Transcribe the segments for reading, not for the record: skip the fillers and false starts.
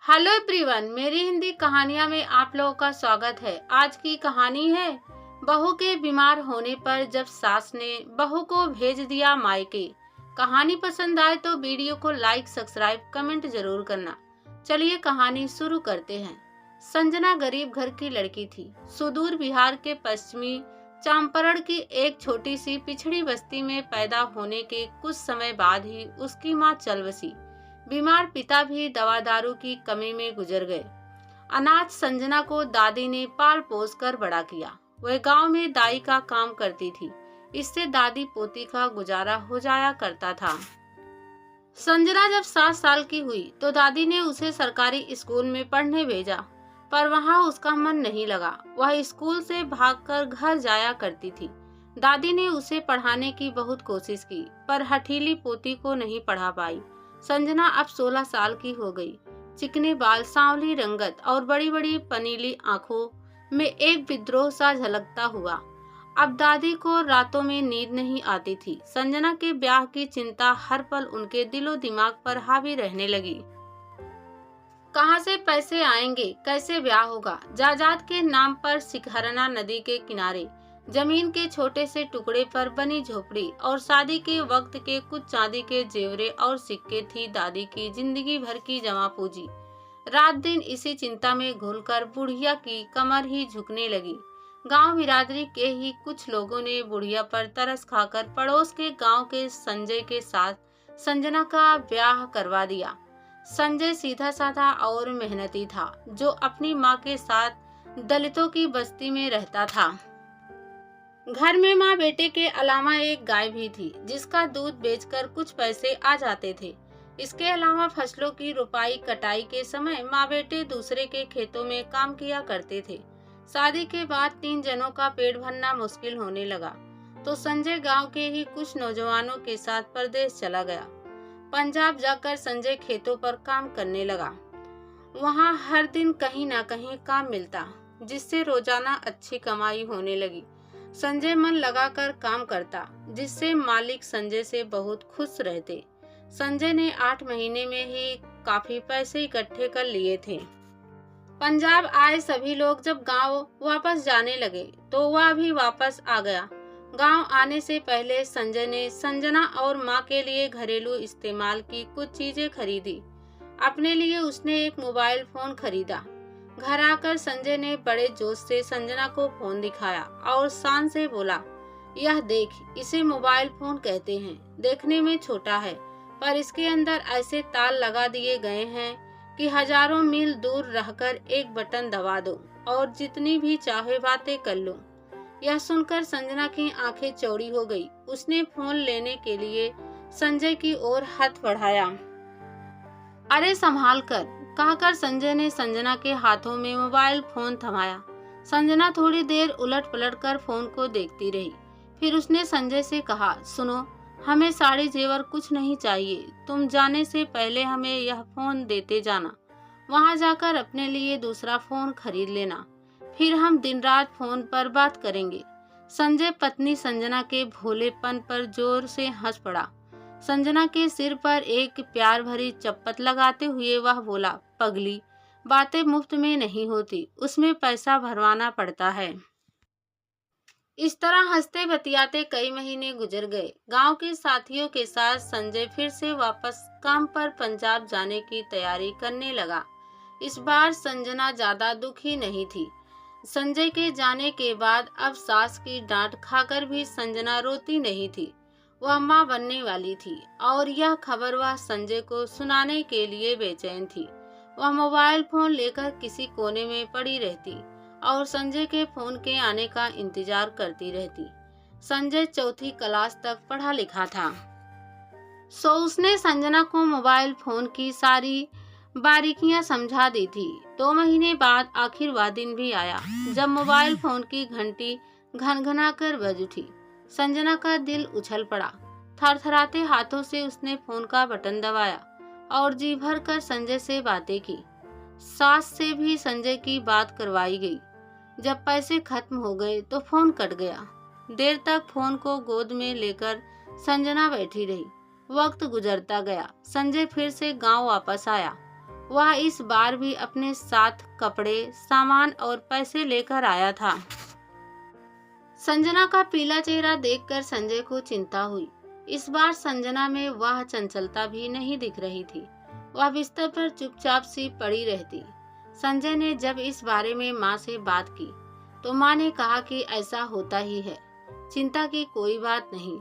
Hello everyone, मेरी हिंदी कहानियां में आप लोगों का स्वागत है। आज की कहानी है बहू के बीमार होने पर जब सास ने बहू को भेज दिया मायके। कहानी पसंद आए तो वीडियो को लाइक, सब्सक्राइब, कमेंट जरूर करना। चलिए कहानी शुरू करते हैं। संजना गरीब घर की लड़की थी। सुदूर बिहार के पश्चिमी चंपारण की एक छोटी सी पिछड़ी बस्ती में पैदा होने के कुछ समय बाद ही उसकी मां चल बसी। बीमार पिता भी दवा दारू की कमी में गुजर गए। अनाथ संजना को दादी ने पाल पोस कर बड़ा किया। वह गांव में दाई का काम करती थी। इससे दादी पोती का गुजारा हो जाया करता था। संजना जब 7 साल की हुई तो दादी ने उसे सरकारी स्कूल में पढ़ने भेजा, पर वहां उसका मन नहीं लगा। वह स्कूल से भागकर घर जाया करती थी। दादी ने उसे पढ़ाने की बहुत कोशिश की, पर हठीली पोती को नहीं पढ़ा पाई। संजना अब 16 साल की हो गई। चिकने बाल, सांवली रंगत और बड़ी बड़ी पनीली आंखों में एक विद्रोह सा झलकता हुआ। अब दादी को रातों में नींद नहीं आती थी। संजना के ब्याह की चिंता हर पल उनके दिलो दिमाग पर हावी रहने लगी। कहां से पैसे आएंगे, कैसे ब्याह होगा। जायदाद के नाम पर सिकहरना नदी के किनारे जमीन के छोटे से टुकड़े पर बनी झोपड़ी और शादी के वक्त के कुछ चांदी के जेवरे और सिक्के थी दादी की जिंदगी भर की जमा पूंजी। रात दिन इसी चिंता में घुलकर बुढ़िया की कमर ही झुकने लगी। गांव बिरादरी के ही कुछ लोगों ने बुढ़िया पर तरस खाकर पड़ोस के गांव के संजय के साथ संजना का ब्याह करवा दिया। संजय सीधा साधा और मेहनती था, जो अपनी माँ के साथ दलितों की बस्ती में रहता था। घर में माँ बेटे के अलावा एक गाय भी थी, जिसका दूध बेचकर कुछ पैसे आ जाते थे। इसके अलावा फसलों की रुपाई कटाई के समय माँ बेटे दूसरे के खेतों में काम किया करते थे। शादी के बाद 3 जनों का पेट भरना मुश्किल होने लगा, तो संजय गांव के ही कुछ नौजवानों के साथ परदेश चला गया। पंजाब जाकर संजय खेतों पर काम करने लगा। वहाँ हर दिन कहीं ना कहीं काम मिलता, जिससे रोजाना अच्छी कमाई होने लगी। संजय मन लगाकर काम करता, जिससे मालिक संजय से बहुत खुश रहते। संजय ने 8 महीने में ही काफी पैसे इकट्ठे कर लिए थे। पंजाब आए सभी लोग जब गांव वापस जाने लगे, तो वह भी वापस आ गया। गांव आने से पहले संजय ने संजना और मां के लिए घरेलू इस्तेमाल की कुछ चीजें खरीदी। अपने लिए उसने एक मोबाइल फोन खरीदा। घर आकर संजय ने बड़े जोश से संजना को फोन दिखाया और शान से बोला, यह देख, इसे मोबाइल फोन कहते हैं। देखने में छोटा है, पर इसके अंदर ऐसे तार लगा दिए गए हैं कि हजारों मील दूर रहकर एक बटन दबा दो और जितनी भी चाहे बातें कर लो। यह सुनकर संजना की आंखें चौड़ी हो गई। उसने फोन लेने के लिए संजय की ओर हाथ बढ़ाया। अरे संभाल कर, कहकर संजय ने संजना के हाथों में मोबाइल फोन थमाया। संजना थोड़ी देर उलट पलट कर फोन को देखती रही। फिर उसने संजय से कहा, सुनो, हमें साड़ी जेवर कुछ नहीं चाहिए। तुम जाने से पहले हमें यह फोन देते जाना। वहां जाकर अपने लिए दूसरा फोन खरीद लेना। फिर हम दिन रात फोन पर बात करेंगे। संजय पत्नी संजना के भोलेपन पर जोर से हंस पड़ा। संजना के सिर पर एक प्यार भरी चप्पत लगाते हुए वह बोला, पगली, बातें मुफ्त में नहीं होती, उसमें पैसा भरवाना पड़ता है। इस तरह हंसते बतियाते कई महीने गुजर गए। गांव के साथियों के साथ संजय फिर से वापस काम पर पंजाब जाने की तैयारी करने लगा। इस बार संजना ज्यादा दुखी नहीं थी। संजय के जाने के बाद अब सास की डांट खाकर भी संजना रोती नहीं थी। वह मां बनने वाली थी और यह खबर वह संजय को सुनाने के लिए बेचैन थी। वह मोबाइल फोन लेकर किसी कोने में पड़ी रहती और संजय के फोन के आने का इंतजार करती रहती। संजय 4वीं क्लास तक पढ़ा लिखा था, सो उसने संजना को मोबाइल फोन की सारी बारीकियां समझा दी थी। 2 महीने बाद आखिर वह दिन भी आया जब मोबाइल फोन की घंटी घनघना कर बज उठी। संजना का दिल उछल पड़ा। थरथराते हाथों से उसने फोन का बटन दबाया और जी भर कर संजय से बातें की। सास से भी संजय की बात करवाई गई। जब पैसे खत्म हो गए तो फोन कट गया। देर तक फोन को गोद में लेकर संजना बैठी रही। वक्त गुजरता गया। संजय फिर से गांव वापस आया। वह इस बार भी अपने साथ कपड़े, सामान और पैसे लेकर आया था। संजना का पीला चेहरा देखकर संजय को चिंता हुई। इस बार संजना में वह चंचलता भी नहीं दिख रही थी। वह बिस्तर पर चुपचाप सी पड़ी रहती। संजय ने जब इस बारे में माँ से बात की तो माँ ने कहा कि ऐसा होता ही है, चिंता की कोई बात नहीं।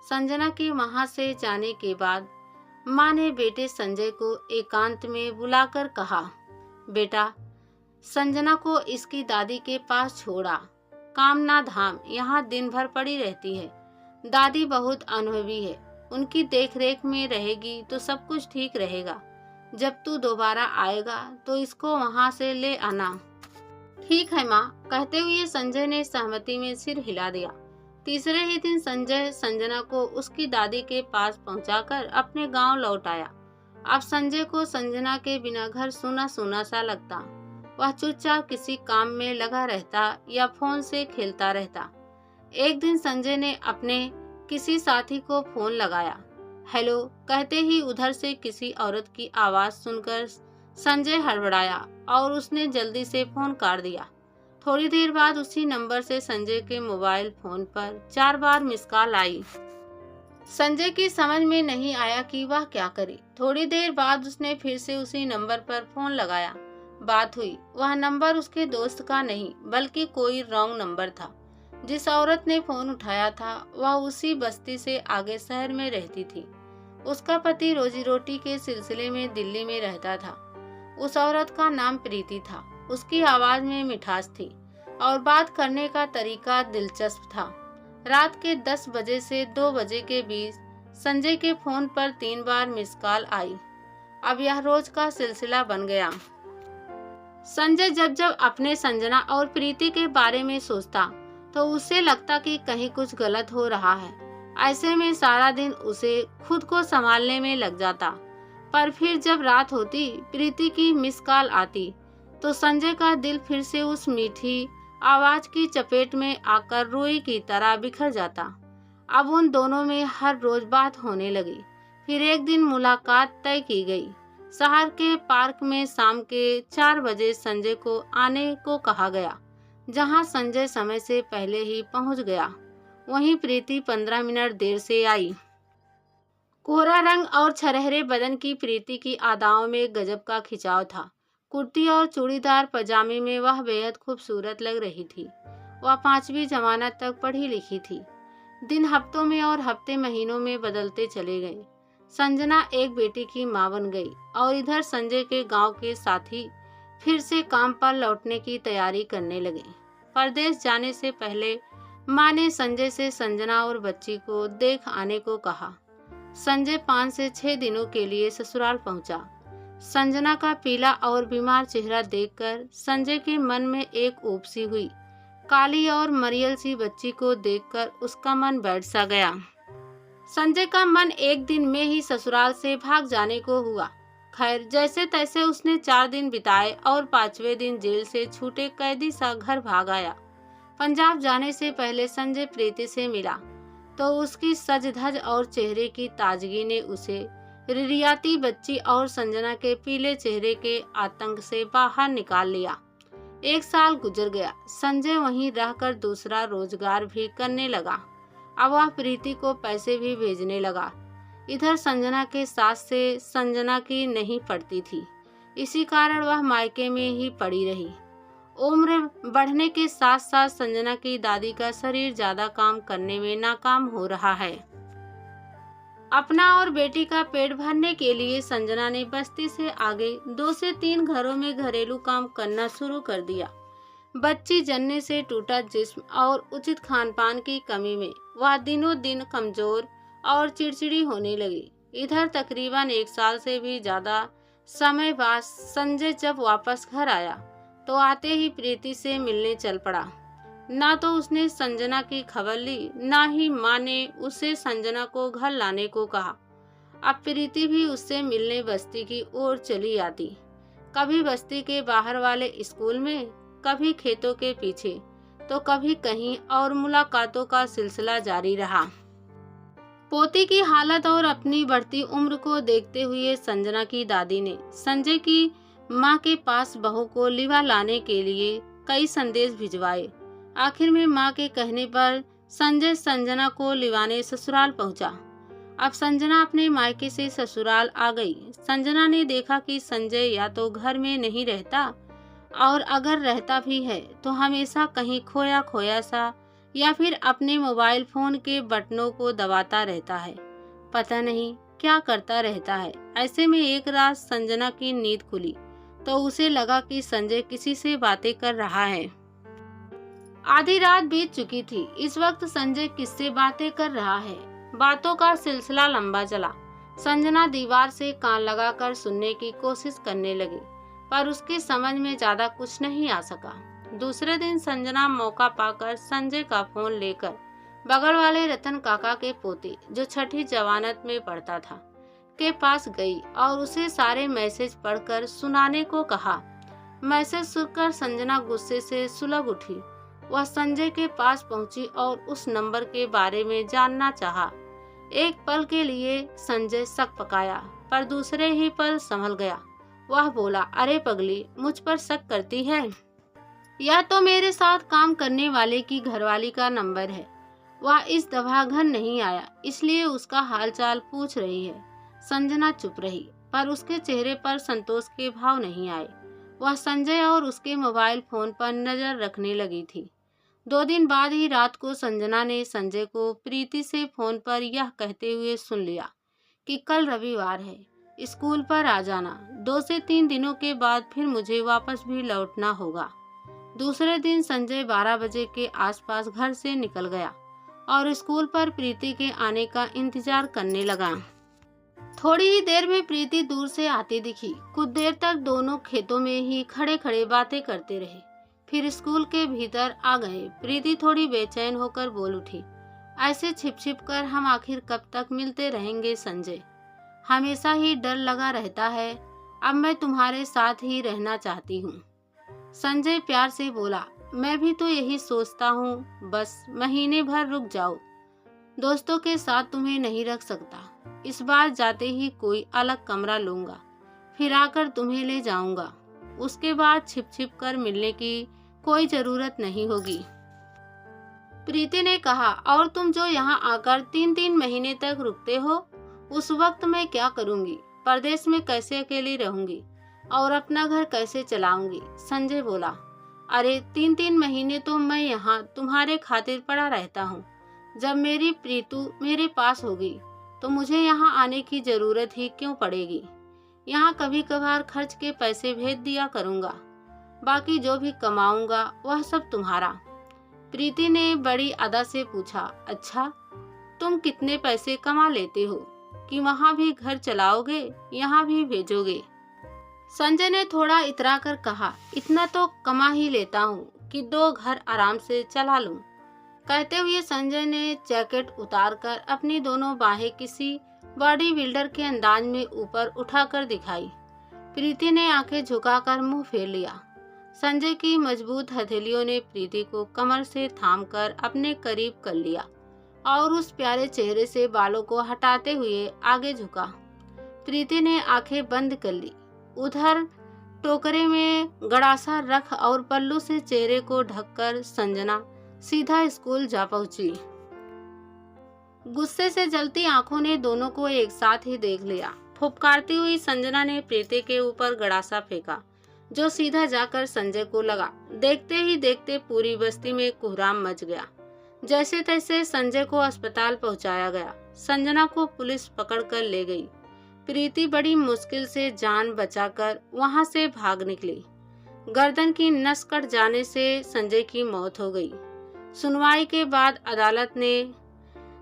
संजना के वहां से जाने के बाद माँ ने बेटे संजय को एकांत में बुलाकर कहा, बेटा, संजना को इसकी दादी के पास छोड़ा। काम ना धाम, यहाँ दिन भर पड़ी रहती है। दादी बहुत अनुभवी है, उनकी देखरेख में रहेगी तो सब कुछ ठीक रहेगा। जब तू दोबारा आएगा तो इसको वहाँ से ले आना। ठीक है माँ, कहते हुए संजय ने सहमति में सिर हिला दिया। तीसरे ही दिन संजय संजना को उसकी दादी के पास पहुंचाकर अपने गांव लौट आया। अब संजय को संजना के बिना घर सूना सूना सा लगता। वह चुपचाप किसी काम में लगा रहता या फोन से खेलता रहता। एक दिन संजय ने अपने किसी साथी को फोन लगाया। हेलो कहते ही उधर से किसी औरत की आवाज सुनकर संजय हड़बड़ाया और उसने जल्दी से फोन काट दिया। थोड़ी देर बाद उसी नंबर से संजय के मोबाइल फोन पर 4 बार मिस कॉल आई। संजय की समझ में नहीं आया कि वह क्या करे। थोड़ी देर बाद उसने फिर से उसी नंबर पर फोन लगाया। बात हुई। वह नंबर उसके दोस्त का नहीं बल्कि कोई रॉन्ग नंबर था। जिस औरत ने फोन उठाया था वह उसी बस्ती से आगे शहर में रहती थी। उसका पति रोजी रोटी के सिलसिले में दिल्ली में रहता था। उस औरत का नाम प्रीति था। उसकी आवाज में मिठास थी और बात करने का तरीका दिलचस्प था। रात के 10 बजे से 2 बजे के बीच संजय के फोन पर 3 बार मिस कॉल आई। अब यह रोज का सिलसिला बन गया। संजय जब जब अपने संजना और प्रीति के बारे में सोचता तो उसे लगता कि कहीं कुछ गलत हो रहा है। ऐसे में सारा दिन उसे खुद को संभालने में लग जाता। पर फिर जब रात होती, प्रीति की मिस कॉल आती तो संजय का दिल फिर से उस मीठी आवाज की चपेट में आकर रुई की तरह बिखर जाता। अब उन दोनों में हर रोज बात होने लगी। फिर एक दिन मुलाकात तय की गई। शहर के पार्क में शाम के 4 बजे संजय को आने को कहा गया, जहां संजय समय से पहले ही पहुंच गया। वहीं प्रीति 15 मिनट देर से आई। कोहरा रंग और छरहरे बदन की प्रीति की अदाओं में गजब का खिंचाव था। कुर्ती और चूड़ीदार पजामे में वह बेहद खूबसूरत लग रही थी। वह 5वीं जमानत तक पढ़ी लिखी थी। दिन हफ्तों में और हफ्ते महीनों में बदलते चले गए। संजना एक बेटी की मां बन गई और इधर संजय के गांव के साथी फिर से काम पर लौटने की तैयारी करने लगे। परदेश जाने से पहले मां ने संजय से संजना और बच्ची को देख आने को कहा। संजय 5 से 6 दिनों के लिए ससुराल पहुंचा। संजना का पीला और बीमार चेहरा देखकर संजय के मन में एक ऊब सी हुई। काली और मरियल सी बच्ची को देखकर उसका मन बैठ सा गया। संजय का मन एक दिन में ही ससुराल से भाग जाने को हुआ। खैर, जैसे तैसे उसने 4 दिन बिताए और 5वें दिन जेल से छूटे कैदी सा घर भाग आया। पंजाब जाने से पहले संजय प्रीति से मिला तो उसकी सज धज और चेहरे की ताजगी ने उसे रिरियाती बच्ची और संजना के पीले चेहरे के आतंक से बाहर निकाल लिया। 1 साल गुजर गया। संजय वहीं रहकर दूसरा रोजगार भी करने लगा। अब वह प्रीति को पैसे भी भेजने लगा। इधर संजना के सास से संजना की नहीं पड़ती थी। इसी कारण वह मायके में ही पड़ी रही। उम्र बढ़ने के साथ साथ संजना की दादी का शरीर ज्यादा काम करने में नाकाम हो रहा है। अपना और बेटी का पेट भरने के लिए संजना ने बस्ती से आगे 2 से 3 घरों में घरेलू काम करना शुरू कर दिया। बच्ची जन्ने से टूटा जिस्म और उचित खान पान की कमी में वह दिनों दिन कमजोर और चिड़चिड़ी होने लगी। इधर तकरीबन 1 साल से भी ज्यादा समय बाद संजय जब वापस घर आया तो आते ही प्रीति से मिलने चल पड़ा। ना तो उसने संजना की खबर ली, ना ही माँ ने उसे संजना को घर लाने को कहा। अब प्रीति भी उससे मिलने बस्ती की ओर चली आती, कभी बस्ती के बाहर वाले स्कूल में, कभी खेतों के पीछे, तो कभी कहीं और। मुलाकातों का सिलसिला जारी रहा। पोती की हालत और अपनी बढ़ती उम्र को देखते हुए संजना की दादी ने संजय की मां के पास बहू को लिवा लाने के लिए कई संदेश भिजवाए। आखिर में मां के कहने पर संजय संजना को लिवाने ससुराल पहुंचा। अब संजना अपने मायके से ससुराल आ गई। संजना ने देखा कि संजय या तो घर में नहीं रहता और अगर रहता भी है तो हमेशा कहीं खोया खोया सा या फिर अपने मोबाइल फोन के बटनों को दबाता रहता है। पता नहीं क्या करता रहता है। ऐसे में एक रात संजना की नींद खुली तो उसे लगा कि संजय किसी से बातें कर रहा है। आधी रात बीत चुकी थी। इस वक्त संजय किससे बातें कर रहा है? बातों का सिलसिला लंबा चला। संजना दीवार से कान लगाकर सुनने की कोशिश करने लगी, पर उसकी समझ में ज्यादा कुछ नहीं आ सका। दूसरे दिन संजना मौका पाकर संजय का फोन लेकर बगल वाले रतन काका के पोते, जो छठी जवानत में पढ़ता था, के पास गई और उसे सारे मैसेज पढ़कर सुनाने को कहा। मैसेज सुनकर संजना गुस्से से सुलग उठी। वह संजय के पास पहुंची और उस नंबर के बारे में जानना चाहा। एक पल के लिए संजय शक पकाया, पर दूसरे ही पल संभल गया। वह बोला, अरे पगली, मुझ पर शक करती है? यह तो मेरे साथ काम करने वाले की घरवाली का नंबर है। वह इस दफा घर नहीं आया, इसलिए उसका हालचाल पूछ रही है। संजना चुप रही, पर उसके चेहरे पर संतोष के भाव नहीं आए। वह संजय और उसके मोबाइल फोन पर नजर रखने लगी थी। 2 दिन बाद ही रात को संजना ने संजय को प्रीति से फोन पर यह कहते हुए सुन लिया कि कल रविवार है, स्कूल पर आ जाना। 2 से 3 दिनों के बाद फिर मुझे वापस भी लौटना होगा। दूसरे दिन संजय 12 बजे के आसपास घर से निकल गया और स्कूल पर प्रीति के आने का इंतजार करने लगा। थोड़ी ही देर में प्रीति दूर से आती दिखी। कुछ देर तक दोनों खेतों में ही खड़े खड़े बातें करते रहे, फिर स्कूल के भीतर आ गए। प्रीति थोड़ी बेचैन होकर बोल उठी, ऐसे छिप छिप कर हम आखिर कब तक मिलते रहेंगे संजय? हमेशा ही डर लगा रहता है। अब मैं तुम्हारे साथ ही रहना चाहती हूँ। संजय प्यार से बोला, मैं भी तो यही सोचता हूँ, बस महीने भर रुक जाओ। दोस्तों के साथ तुम्हें नहीं रख सकता। इस बार जाते ही कोई अलग कमरा लूंगा, फिर आकर तुम्हें ले जाऊंगा। उसके बाद छिप छिप कर मिलने की कोई जरूरत नहीं होगी। प्रीति ने कहा, और तुम जो यहाँ आकर 3-3 महीने तक रुकते हो, उस वक्त मैं क्या करूँगी? परदेश में कैसे अकेली रहूंगी और अपना घर कैसे चलाऊंगी? संजय बोला, अरे 3-3 महीने तो मैं यहाँ तुम्हारे खातिर पड़ा रहता हूँ। जब मेरी प्रीतु मेरे पास होगी तो मुझे यहाँ आने की जरूरत ही क्यों पड़ेगी? यहाँ कभी कभार खर्च के पैसे भेज दिया करूँगा, बाकी जो भी कमाऊंगा वह सब तुम्हारा। प्रीति ने बड़ी अदा से पूछा, अच्छा तुम कितने पैसे कमा लेते हो कि वहाँ भी घर चलाओगे, यहाँ भी भेजोगे? संजय ने थोड़ा इतरा कर कहा, इतना तो कमा ही लेता हूँ कि 2 घर आराम से चला लूं। कहते हुए संजय ने जैकेट उतारकर अपनी दोनों बाहें किसी बॉडी बिल्डर के अंदाज में ऊपर उठाकर दिखाई। प्रीति ने आंखें झुकाकर मुंह फेर लिया। संजय की मजबूत हथेलियों ने प्रीति को कमर से थामकर अपने करीब कर लिया और उस प्यारे चेहरे से बालों को हटाते हुए आगे झुका। प्रीति ने आंखें बंद कर ली। उधर टोकरे में गड़ासा रख और पल्लू से चेहरे को ढककर संजना सीधा स्कूल जा पहुंची। गुस्से से जलती आंखों ने दोनों को एक साथ ही देख लिया। फुफकारती हुई संजना ने प्रीति के ऊपर गड़ासा फेंका, जो सीधा जाकर संजय को लगा। देखते ही देखते पूरी बस्ती में कोहराम मच गया। जैसे तैसे संजय को अस्पताल पहुंचाया गया। संजना को पुलिस पकड़कर ले गई। प्रीति बड़ी मुश्किल से जान बचाकर वहां से भाग निकली। गर्दन की नस कट जाने से संजय की मौत हो गई। सुनवाई के बाद अदालत ने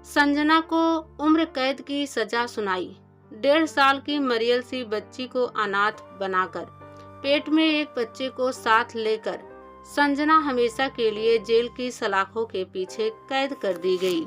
संजना को उम्र कैद की सजा सुनाई। 1.5 साल की मरियल सी बच्ची को अनाथ बनाकर पेट में एक बच्चे को साथ लेकर संजना हमेशा के लिए जेल की सलाखों के पीछे कैद कर दी गई।